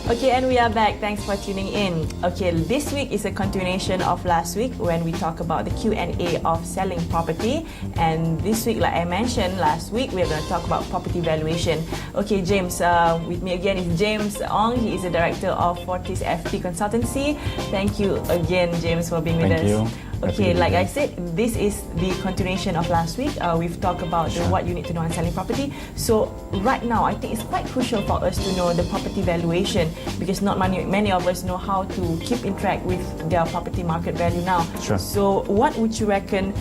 Okay, and we are back. Thanks for tuning in. Okay, this week is a continuation of last week when we talk about the Q&A of selling property. And this week, like I mentioned last week, we're going to talk about property valuation. Okay, James, with me again is James Ong. He is the director of Fortis FP Consultancy. Thank you again, James, for being with us. Thank you. Okay, like I said, this is the continuation of last week. We've talked about what you need to know on selling property. So right now, I think it's quite crucial for us to know the property valuation because not many of us know how to keep in track with their property market value now. Sure. So what would you reckon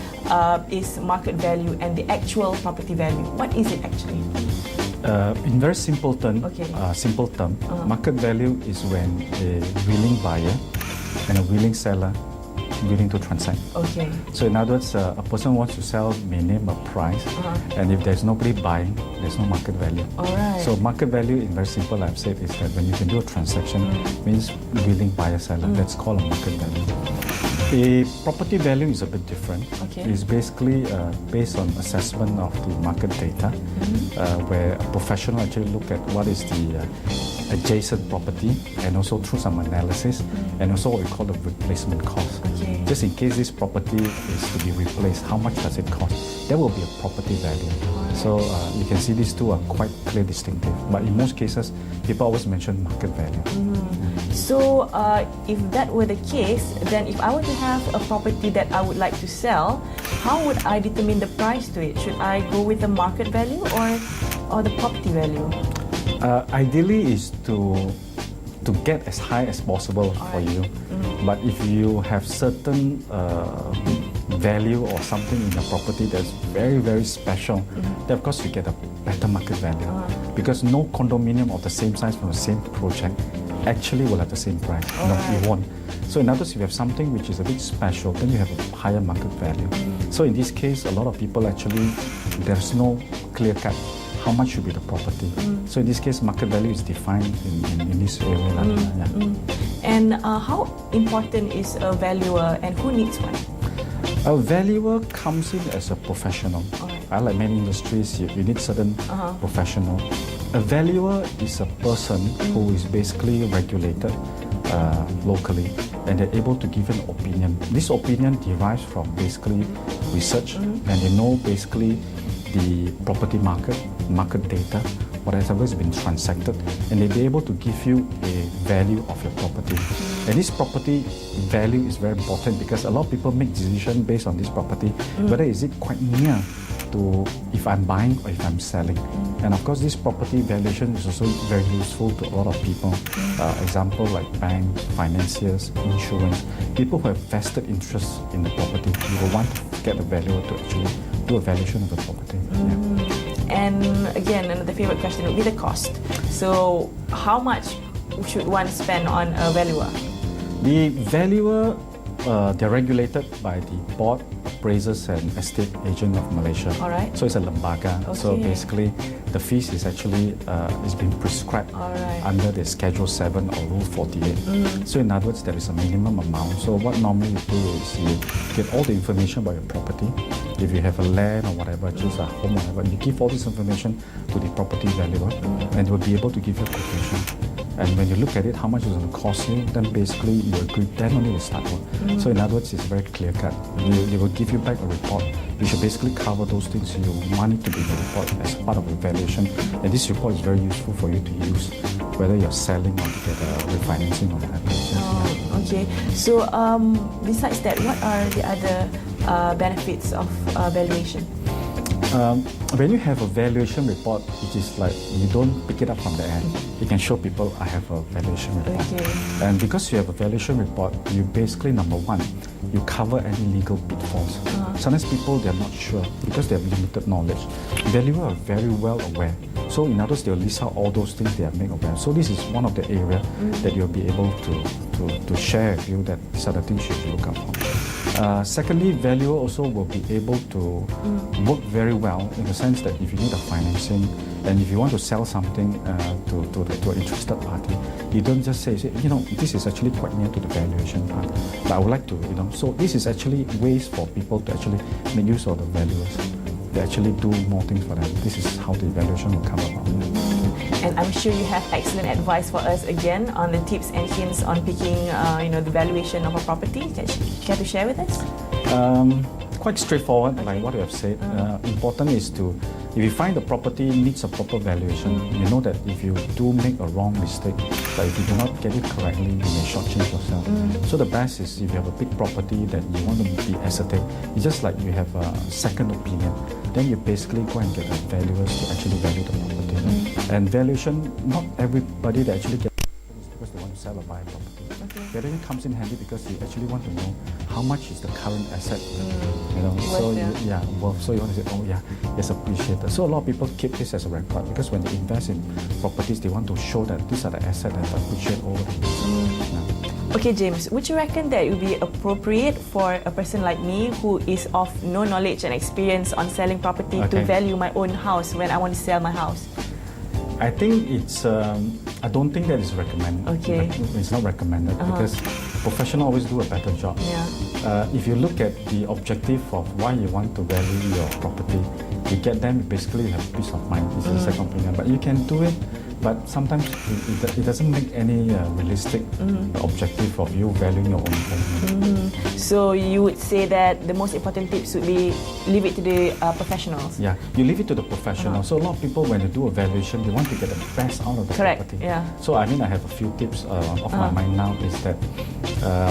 is market value and the actual property value? What is it actually? In very simple term, market value is when a willing buyer and a willing seller willing to transact. Okay. So in other words, a person wants to sell may name a price, and if there's nobody buying, there's no market value. Alright. So market value, in very simple, I've said, is that when you can do a transaction, means willing buyer seller. That's called a market value. A property value is a bit different. Okay. It's basically based on assessment of the market data, where a professional actually look at what is the adjacent property and also through some analysis and also what we call the replacement cost. Okay. Just in case this property is to be replaced, how much does it cost? That will be a property value. Alright. So you can see these two are quite clear distinctive, but in most cases people always mention market value. So if that were the case, then if I were to have a property that I would like to sell, how would I determine the price to it? Should I go with the market value or the property value? Ideally is to get as high as possible for you. But if you have certain value or something in the property that's very, very special, then of course you get a better market value. Because no condominium of the same size from the same project actually will have the same price. No, it won't. So in other words, if you have something which is a bit special, then you have a higher market value. So in this case, a lot of people actually, there's no clear cut how much should be the property. So in this case, market value is defined in this area. And how important is a valuer and who needs one? A valuer comes in as a professional. Like many industries, you need certain professional. A valuer is a person who is basically regulated locally and they're able to give an opinion. This opinion derives from basically research and they know basically the property market data, whatever has been transacted, and they'll be able to give you a value of your property. And this property value is very important because a lot of people make decisions based on this property, whether is it quite near to if I'm buying or if I'm selling. And of course, this property valuation is also very useful to a lot of people. Example like banks, financiers, insurance, people who have vested interest in the property. You will want to get a valuer to actually do a valuation of the property. And again, another favorite question would be the cost. So how much should one spend on a valuer? The valuer, they're regulated by the Board Appraisers and Estate Agent of Malaysia. Alright. So it's a lembaga. Okay. So basically, the fees is actually is being prescribed under the Schedule 7 or Rule 48. So in other words, there is a minimum amount. So what normally you do is you get all the information about your property. If you have a land or whatever, choose a home or whatever, you give all this information to the property valuer and will be able to give you a quotation. And when you look at it, how much it's going to cost you, then basically you agree, then only you start work. So in other words, it's very clear cut. They will give you back a report. You should basically cover those things you want it to be in the report as part of the valuation. And this report is very useful for you to use, whether you're selling or to get refinancing or whatever. Okay. So besides that, what are the other benefits of valuation? When you have a valuation report, it is like you don't pick it up from the air. You can show people, I have a valuation report. Okay. And because you have a valuation report, you basically, number one, you cover any legal pitfalls. Sometimes people, they're not sure because they have limited knowledge. Valuers are very well aware. So in others, they'll list out all those things they are made aware. So this is one of the areas that you'll be able to share with you that these are the things you should look out for. Secondly, valuer also will be able to work very well in the sense that if you need a financing and if you want to sell something to an interested party, you don't just say, you know, this is actually quite near to the valuation part, but I would like to, you know, so this is actually ways for people to actually make use of the valuers. they actually do more things for them. This is how the evaluation will come about. And I'm sure you have excellent advice for us again on the tips and hints on picking, the valuation of a property. Care to share with us? Quite straightforward, like what you have said. Important is to, if you find the property needs a proper valuation, you know that if you do make a wrong mistake, but if you do not get it correctly, you may shortchange yourself. So the best is if you have a big property that you want to be ascertained, it's just like you have a second opinion. Then you basically go and get the valuers to actually value the property. And valuation, not everybody that actually gets because they want to sell or buy a property. Valuation comes in handy because you actually want to know how much is the current asset, so worth. So you want to say, oh yeah, it's appreciated. So a lot of people keep this as a record because when they invest in properties, they want to show that these are the assets that appreciate over the years. Okay, James, would you reckon that it would be appropriate for a person like me who is of no knowledge and experience on selling property to value my own house when I want to sell my house? I think it's, I don't think that is recommended. Okay. It's not recommended because professionals always do a better job. Yeah. If you look at the objective of why you want to value your property, you get them, basically you have peace of mind. It's a second opinion. But you can do it, but sometimes it doesn't make any realistic objective of you valuing your own home. So you would say that the most important tips would be leave it to the professionals? Yeah, you leave it to the professional. So a lot of people, when they do a valuation, they want to get the best out of the property. Yeah. So I mean, I have a few tips of my mind now is that,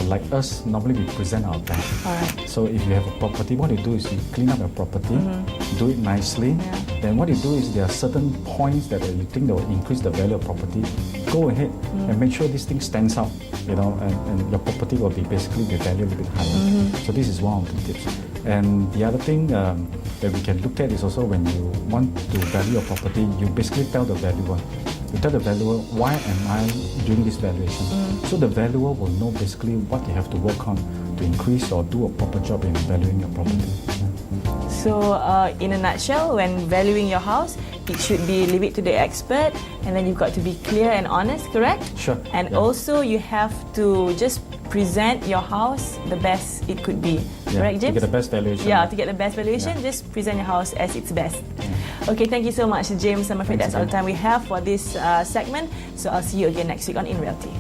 like us, normally we present our best. Alright. So if you have a property, what you do is you clean up your property, do it nicely. Then what you do is there are certain points that you think that will increase the value of property. Go ahead and make sure this thing stands out, and your property will be basically the value a little bit higher. So this is one of the tips. And the other thing that we can look at is also when you want to value your property, you basically tell the valuer. You tell the valuer, why am I doing this valuation? So the valuer will know basically what you have to work on to increase or do a proper job in valuing your property. So in a nutshell, when valuing your house, it should be leave it to the expert, and then you've got to be clear and honest, correct? Sure. And also you have to just present your house the best it could be, correct, James? To get the best valuation. Yeah, to get the best valuation, just present your house as its best. Okay, thank you so much, James. I'm afraid that's all the time we have for this segment. So I'll see you again next week on In Realty.